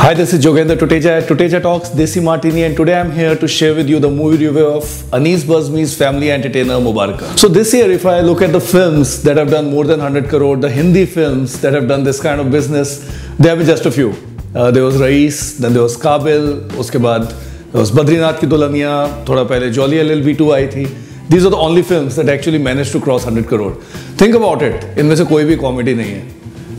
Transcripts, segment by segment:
Hi, this is Jogendra Tuteja at Tuteja Talks Desi Martini, and today I'm here to share with you the movie review of Anees Bazmi's family entertainer Mubaraka. So this year, if I look at the films that have done more than 100 crore, the Hindi films that have done this kind of business, there have been just a few. There was Raees, then there was Qabil, uske baad there was Badrinath Ki Dulhania, thoda pehle Jolly LLB 2 आई थी. These are the only films that actually managed to cross 100 crore. Think about it, इनमें से कोई भी comedy नहीं है.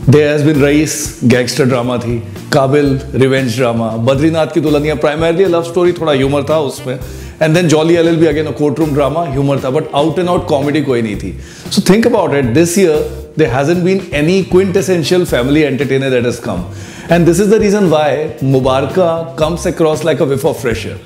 There has been Raees, gangster drama थी, Qabil, revenge drama, Badrinath की Dulhania primarily a love story, थोड़ा humor था उसमें, and then Jolly LLB again a courtroom drama, humor था, but out and out comedy कोई नहीं थी. So think about it, this year there hasn't been any quintessential family entertainer that has come, and this is the reason why Mubaraka comes across like a whiff of fresh air.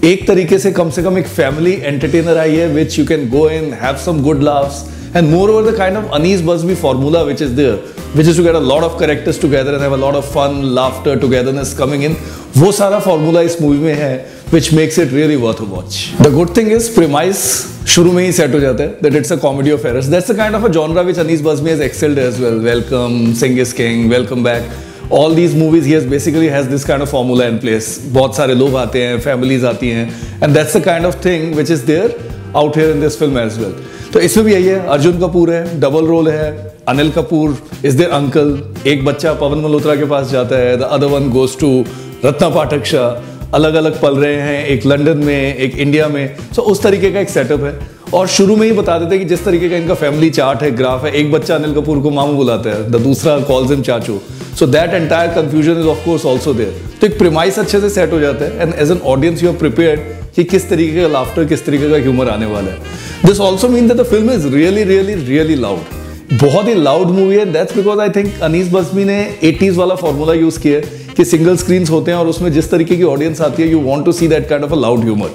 एक तरीके से कम एक family entertainer आई है, which you can go in, have some good laughs, and moreover the kind of Anees Bazmi formula which is there, which is to get a lot of characters together and have a lot of fun, laughter, togetherness coming in, वो सारा formula इस movie में है, which makes it really worth a watch. The good thing is premise शुरू में ही set हो जाता है, that it's a comedy of errors. That's the kind of a genre which Anees Bazmi has excelled as well. Welcome, Sing is King, Welcome Back. All these movies he has basically has this kind of formula in place. बहुत सारे लोग आते हैं, families आती हैं, and that's the kind of thing which is there out here in this film as well. तो इसमें भी यही है, अर्जुन कपूर है, डबल रोल है, Anil Kapoor is there uncle, एक बच्चा पवन मल्होत्रा के पास जाता है, the other one goes to Ratna Pathak Shah, अलग अलग पल रहे हैं, एक लंदन में, एक इंडिया में. सो उस तरीके का एक सेटअप है, और शुरू में ही बता देते हैं कि जिस तरीके का इनका फैमिली चार्ट है, ग्राफ है, एक बच्चा अनिल कपूर को मामू बुलाता है, द दूसरा कॉल्स हिम चाचू. So that entire confusion is of course also there. तो एक प्रीमाइस अच्छे से सेट हो जाता है, and as an audience you are prepared कि किस तरीके का लाफ्टर, किस तरीके का ह्यूमर आने वाला है. This also mean that the film is really really really loud. बहुत ही लाउड मूवी है. That's because I think Anees Bazmee ने 80s वाला फॉर्मूला यूज किया है कि सिंगल स्क्रीन्स होते हैं और उसमें जिस तरीके की ऑडियंस आती है, you want to see that kind of a loud humour.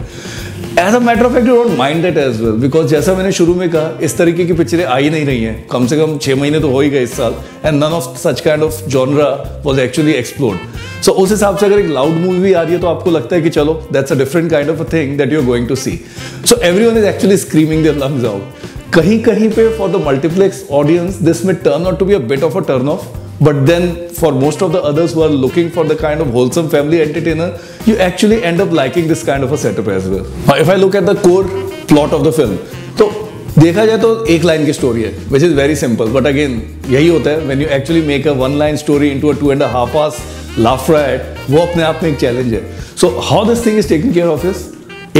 As a matter of fact you don't mind that as well, because जैसा मैंने शुरू में कहा, इस तरीके की पिक्चरें आ ही नहीं रही हैं, कम से कम 6 महीने तो हो ही गए इस साल, and none of such kind of genre was actually explored. So उस हिसाब से अगर एक लाउड मूवी भी आ रही है तो आपको लगता है कि चलो that's a different kind of a thing that you are going to see. So everyone is actually screaming their lungs out. कहीं कहीं पे for the multiplex audience this may turn out to be a bit of a turn off, but then for most of the others who are looking for the kind of wholesome family entertainer, you actually end up liking this kind of a setup as well. Now if I look at the core plot of the film, तो देखा जाए तो एक line की story है, which is very simple, but again यही होता है when you actually make a one line story into a 2.5 hours laugh riot, वो अपने आप में एक चैलेंज है. So how this thing is taken care of is,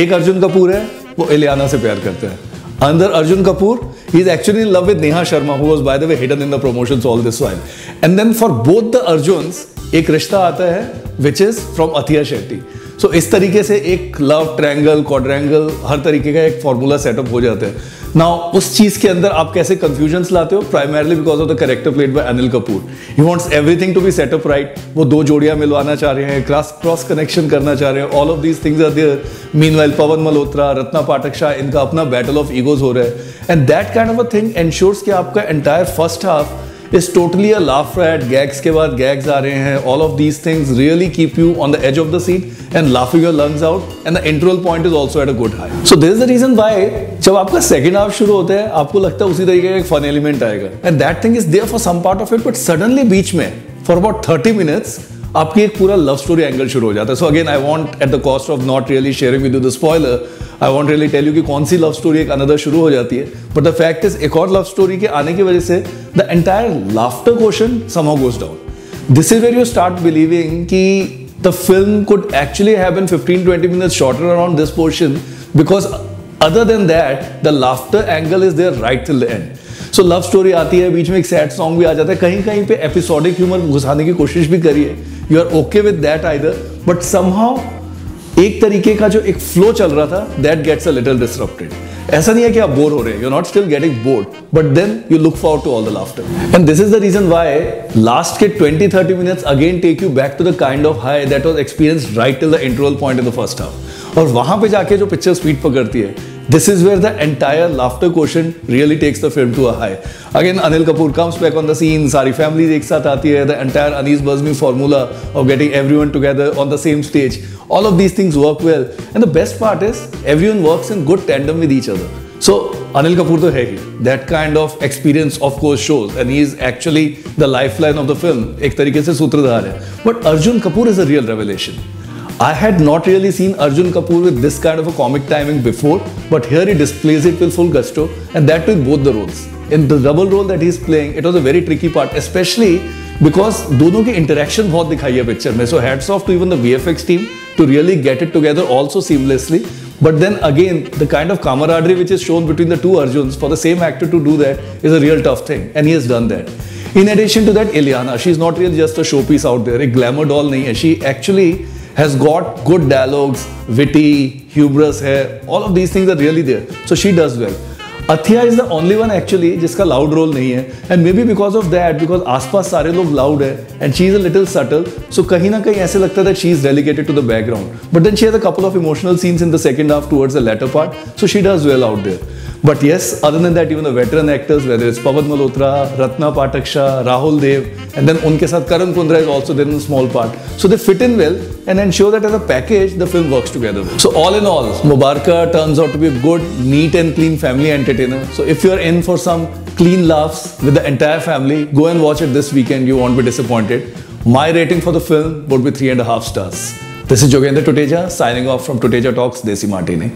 एक अर्जुन कपूर है, वो इलियाना से प्यार करते हैं. Under Arjun Kapoor, he is actually in love with Neha Sharma, who was by the way hidden in the promotions all this while. And then for both the Arjuns, एक रिश्ता आता है which is from Athiya Shetty. So इस तरीके से एक love triangle, quadrangle, हर तरीके का एक फॉर्मूला सेटअप हो जाता है. नाउ उस चीज के अंदर आप कैसे कंफ्यूजन्स लाते हो? Primarily because of the character played by Anil Kapoor. He wants everything to be set up right. वो दो जोड़ियां मिलवाना चाह रहे हैं, क्रॉस कनेक्शन करना चाह रहे हैं. All of these things are there. Meanwhile Pawan Malhotra, Ratna Pathak Shah, इनका अपना बैटल ऑफ ईगोज हो रहा है, and that kind of a thing ensures कि आपका entire first half is totally a laugh riot. Gags के बाद gags आ रहे हैं. All of these things really keep you on the edge of the seat and laughing your lungs out, and the interval point is also at a good high. So this is the reason why जब आपका second half शुरू होता है, आपको लगता है उसी तरीके का एक fun element आएगा, and that thing is there for some part of it, but suddenly बीच में for about 30 minutes आपकी एक पूरा लव स्टोरी एंगल शुरू हो जाता है. So again I want at the cost of not really sharing with you the spoiler, I want really tell you कि कौन सी लव स्टोरी एक अनदर शुरू हो जाती है. बट द फैक्ट इज एक और लव स्टोरी के आने की वजह से the entire laughter quotient somehow goes down. This is where you start believing कि the film could actually have been 15-20 minutes shorter around this portion, because other than that the laughter angle is there right till the end. So love story आती है, बीच में एक sad song भी आ जाता है, कहीं कहीं पे एपिसोडिक ह्यूमर घुसाने की कोशिश भी करी है. You are okay with that either, but somehow एक तरीके का जो एक फ्लो चल रहा था, that gets a little disrupted. ऐसा नहीं है कि आप बोर हो रहे हैं, you are not still getting bored, but then you look forward to all the laughter. And this is the reason why last के 20-30 minutes again take you back to the kind of high that was experienced right till the interval point in the first half. और वहां पे जाके जो picture speed पकड़ती है, this is where the entire laughter quotient really takes the film to a high. Again, Anil Kapoor comes back on the scene, सारी families एक साथ आती है, the entire Anees Bazmi formula of getting everyone together on the same stage, all of these things work well, and the best part is everyone works in good tandem with each other. So Anil Kapoor तो है ही, that kind of experience of course shows, and he is actually the lifeline of the film. एक तरीके से सूत्रधार है. But Arjun Kapoor is a real revelation. I had not really seen Arjun Kapoor with this kind of a comic timing before, but here he displays it with full gusto, and that with both the roles. In the double role that he is playing, it was a very tricky part, especially because दोनों की interaction बहुत दिखाई है picture में. So hats off to even the VFX team to really get it together also seamlessly. But then again, the kind of camaraderie which is shown between the two Arjuns for the same actor to do that is a real tough thing, and he has done that. In addition to that, Ileana, she's not really just a showpiece out there. एक glamour doll नहीं है. She actually has got good dialogues, witty, humorous है. All of these things are really there. So she does well. Athia is the only one actually जिसका loud role नहीं है, and maybe because of that, because आसपास सारे लोग loud है, and she is a little subtle, so कहीं ना कहीं ऐसे लगता है that she is relegated to the background. But then she has a couple of emotional scenes in the second half towards the latter part, so she does well out there. But yes, other than that, even the veteran actors, whether it's Pavan Malhotra, Ratna Pathak Shah, Rahul Dev, and then उनके साथ Karan Kundra is also there in a small part. So they fit in well and ensure that as a package, the film works together well. So all in all, Mubaraka turns out to be a good, neat and clean family entertainer. So if you're in for some clean laughs with the entire family, go and watch it this weekend. You won't be disappointed. My rating for the film would be 3.5 stars. This is Yogendra Tuteja signing off from Tuteja Talks, Desi Martini.